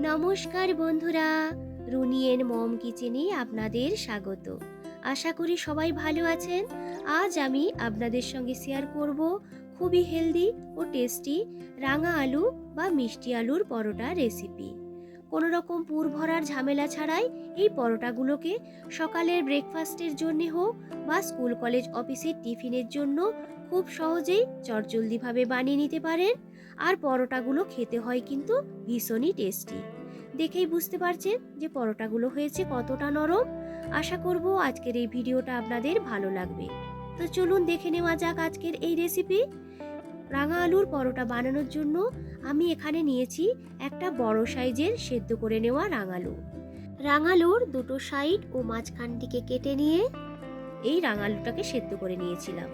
নমস্কার বন্ধুরা, রুনিয়ের মম কিচেনে আপনাদের স্বাগত। আশা করি সবাই ভালো আছেন। আজ আমি আপনাদের সঙ্গে শেয়ার করব খুবই হেলদি ও টেস্টি রাঙা আলু বা মিষ্টি আলুর পরোটা রেসিপি। কোনো রকম পুর ভরার ঝামেলা ছাড়াই এই পরোটাগুলোকে সকালের ব্রেকফাস্টের জন্য হোক বা স্কুল কলেজ অফিসের টিফিনের জন্য খুব সহজেই চটজলদিভাবে বানিয়ে নিতে পারেন। আর পরোটাগুলো খেতে হয় কিন্তু ভীষণই টেস্টি। দেখেই বুঝতে পারছেন যে পরোটাগুলো হয়েছে কতটা নরম। আশা করব আজকের এই ভিডিওটা আপনাদের ভালো লাগবে। তো চলুন দেখে নেওয়া যাক আজকের এই রেসিপি। রাঙা আলুর পরোটা বানানোর জন্য আমি এখানে নিয়েছি একটা বড় সাইজের সেদ্ধ করে নেওয়া রাঙালু। রাঙালুর দুটো সাইড ও মাঝখানটিকে কেটে নিয়ে এই রাঙালুটাকে সেদ্ধ করে নিয়েছিলাম।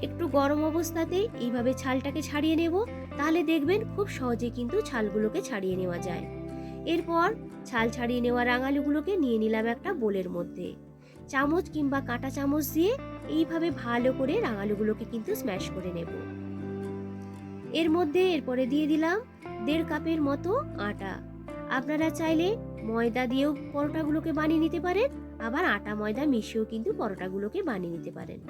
একটু গরম অবস্থাতেই এইভাবে ছালটাকে ছাড়িয়ে নেব, তাহলে দেখবেন খুব সহজে কিন্তু ছালগুলোকে ছাড়িয়ে নেওয়া যায়। এরপর ছাল ছাড়িয়ে নেওয়া রাঙালুগুলোকে নিয়ে নিলাম একটা বোলের মধ্যে। চামচ কিংবা কাঁটা চামচ দিয়ে এইভাবে ভালো করে রাঙালুগুলোকে কিন্তু স্ম্যাশ করে নেব। এর মধ্যে এরপরে দিয়ে দিলাম 1.5 কাপের মতো আটা। আপনারা চাইলে ময়দা দিয়েও পরোটাগুলোকে বানিয়ে নিতে পারেন, আবার আটা ময়দা মিশিয়েও কিন্তু পরোটাগুলোকে বানিয়ে নিতে পারেন।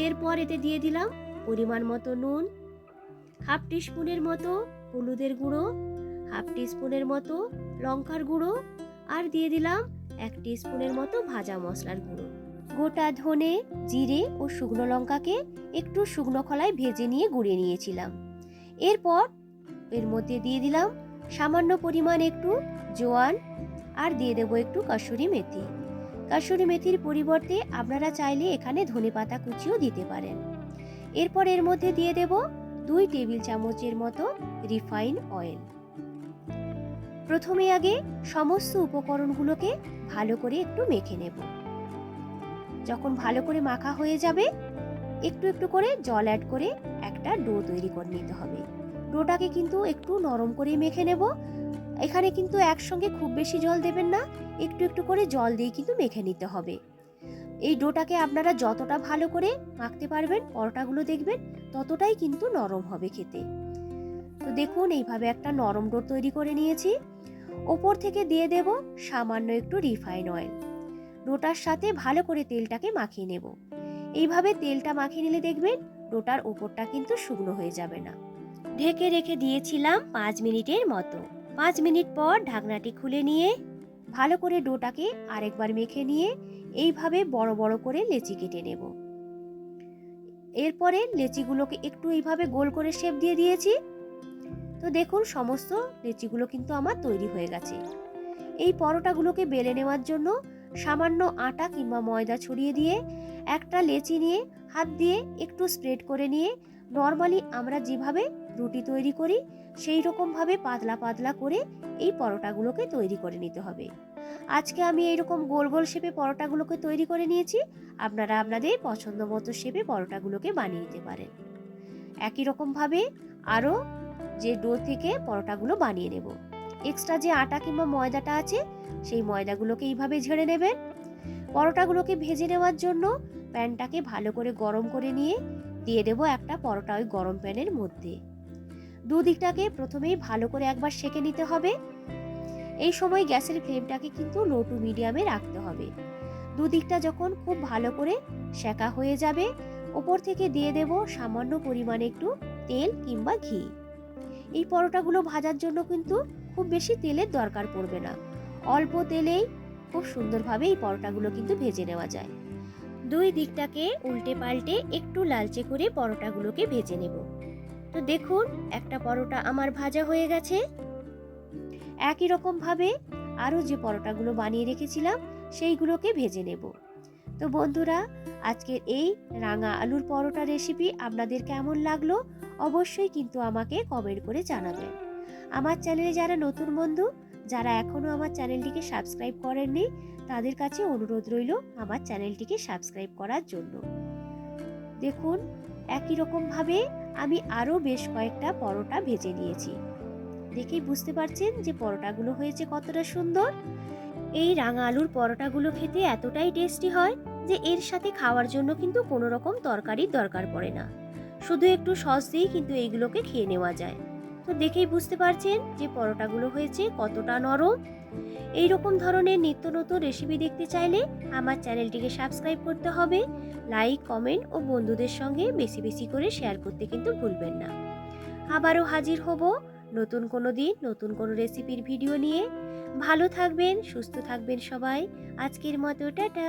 এরপর এতে দিয়ে দিলাম পরিমাণ মতো নুন, 1/2 টিস্পুনের মতো হলুদের গুঁড়ো, 1/2 টিস্পুনের মতো লঙ্কার গুঁড়ো, আর দিয়ে দিলাম 1 টিস্পুনের মতো ভাজা মশলার গুঁড়ো। গোটা ধনে, জিরে ও শুকনো লঙ্কাকে একটু শুকনো খোলায় ভেজে নিয়ে গুঁড়িয়ে নিয়েছিলাম। এরপর এর মধ্যে দিয়ে দিলাম সামান্য পরিমাণ একটু জোয়ান, আর দিয়ে দেবো একটু কসুরি মেথি। কসুরি মেথির পরিবর্তে আপনারা চাইলে এখানে ধনেপাতা কুচিও দিতে পারেন। এরপর এর মধ্যে দিয়ে দেব 2 টেবিল চামচের মতো রিফাইন অয়েল। প্রথমে আগে সমস্ত উপকরণগুলোকে ভালো করে একটু মেখে নেব। যখন ভালো করে মাখা হয়ে যাবে, একটু একটু করে জল অ্যাড করে একটা ডো তৈরি করে নিতে হবে। ডোটাকে কিন্তু একটু নরম করে মেখে নেব। এখানে কিন্তু একসঙ্গে খুব বেশি জল দেবেন না, একটু একটু করে জল দিয়ে কিন্তু মেখে নিতে হবে। এই ডোটাকে আপনারা যতটা ভালো করে মাখতে পারবেন, পরোটাগুলো দেখবেন ততটাই কিন্তু নরম হবে খেতে। তো দেখুন এইভাবে একটা নরম ডো তৈরি করে নিয়েছি। ওপর থেকে দিয়ে দেব সামান্য একটু রিফাইন অয়েল। ডোটার সাথে ভালো করে তেলটাকে মাখিয়ে নেব। এইভাবে তেলটা মাখিয়ে নিলে দেখবেন ডোটার ওপরটা কিন্তু শুকনো হয়ে যাবে না। ঢেকে রেখে দিয়েছিলাম 5 মিনিটের মতো। 5 মিনিট পর ঢাকনাটি খুলে নিয়ে ভালো করে ডোটাকে আরেকবার মেখে নিয়ে এইভাবে বড় বড় করে লেচি কেটে নেব। এরপরে লেচিগুলোকে একটু এইভাবে গোল করে শেপ দিয়ে দিয়েছি। তো দেখুন সমস্ত লেচিগুলো কিন্তু আমার তৈরি হয়ে গেছে। এই পরোটাগুলোকে বেলে নেওয়ার জন্য সামান্য আটা কিংবা ময়দা ছড়িয়ে দিয়ে একটা লেচি নিয়ে হাত দিয়ে একটু স্প্রেড করে নিয়ে নর্মালি আমরা যেভাবে রুটি তৈরি করি সেই রকমভাবে পাতলা পাতলা করে এই পরোটাগুলোকে তৈরি করে নিতে হবে। আজকে আমি এইরকম গোল গোল শেপে পরোটাগুলোকে তৈরি করে নিয়েছি। আপনারা আপনাদের পছন্দ মতো শেপে পরোটাগুলোকে বানিয়ে নিতে পারেন। একই রকমভাবে আরও যে ডো থেকে পরোটাগুলো বানিয়ে নেব। এক্সট্রা যে আটা কিংবা ময়দাটা আছে সেই ময়দাগুলোকে এইভাবে ঝেড়ে নেবেন। পরোটাগুলোকে ভেজে নেওয়ার জন্য প্যানটাকে ভালো করে গরম করে নিয়ে দিয়ে দেব একটা পরোটা ওই গরম প্যানের মধ্যে। দুদিকটাকে প্রথমেই ভালো করে একবার সেঁকে নিতে হবে। এই সময় গ্যাসের ফ্লেমটাকে কিন্তু লো টু মিডিয়ামে রাখতে হবে। দুদিকটা যখন খুব ভালো করে সেঁকা হয়ে যাবে, ওপর থেকে দিয়ে দেব সামান্য পরিমাণে একটু তেল কিংবা ঘি। এই পরোটাগুলো ভাজার জন্য কিন্তু খুব বেশি তেলের দরকার পড়বে না, অল্প তেলেই খুব সুন্দরভাবে এই পরোটাগুলো কিন্তু ভেজে নেওয়া যায়। দুই দিকটাকে উল্টে পাল্টে একটু লালচে করে পরোটাগুলোকে ভেজে নেব। তো দেখুন একটা পরোটা আমার ভাজা হয়ে গেছে। একই রকম ভাবে আরও যে পরোটাগুলো বানিয়ে রেখেছিলাম সেইগুলোকে ভেজে নেব। তো বন্ধুরা, আজকের এই রাঙা আলুর পরোটা রেসিপি আপনাদের কেমন লাগলো অবশ্যই কিন্তু আমাকে কমেন্ট করে জানাবেন। আমার চ্যানেলে যারা নতুন বন্ধু, যারা এখনো আমার চ্যানেলটিকে সাবস্ক্রাইব করেননি, তাদের কাছে অনুরোধ রইল আমার চ্যানেলটিকে সাবস্ক্রাইব করার জন্য। দেখুন একই রকম ভাবে আমি আরও বেশ কয়েকটা পরোটা ভেজে নিয়েছি। দেখেই বুঝতে পারছেন যে পরোটাগুলো হয়েছে কতটা সুন্দর। এই রাঙা আলুর পরোটাগুলো খেতে এতটাই টেস্টি হয় যে এর সাথে খাওয়ার জন্য কিন্তু কোনো রকম তরকারির দরকার পড়ে না, শুধু একটু সস দিয়েই কিন্তু এইগুলোকে খেয়ে নেওয়া যায়। তো দেখেই বুঝতে পারছেন যে পরোটাগুলো হয়েছে কতটা নরম। এই রকম ধরনের নিত্য নতুন রেসিপি দেখতে চাইলে আমার চ্যানেলটিকে সাবস্ক্রাইব করতে হবে। লাইক, কমেন্ট ও বন্ধুদের সঙ্গে বেশি বেশি করে শেয়ার করতে কিন্তু ভুলবেন না। আবারও হাজির হব নতুন কোনো দিন নতুন কোনো রেসিপির ভিডিও নিয়ে। ভালো থাকবেন, সুস্থ থাকবেন সবাই। আজকের মতো টাটা।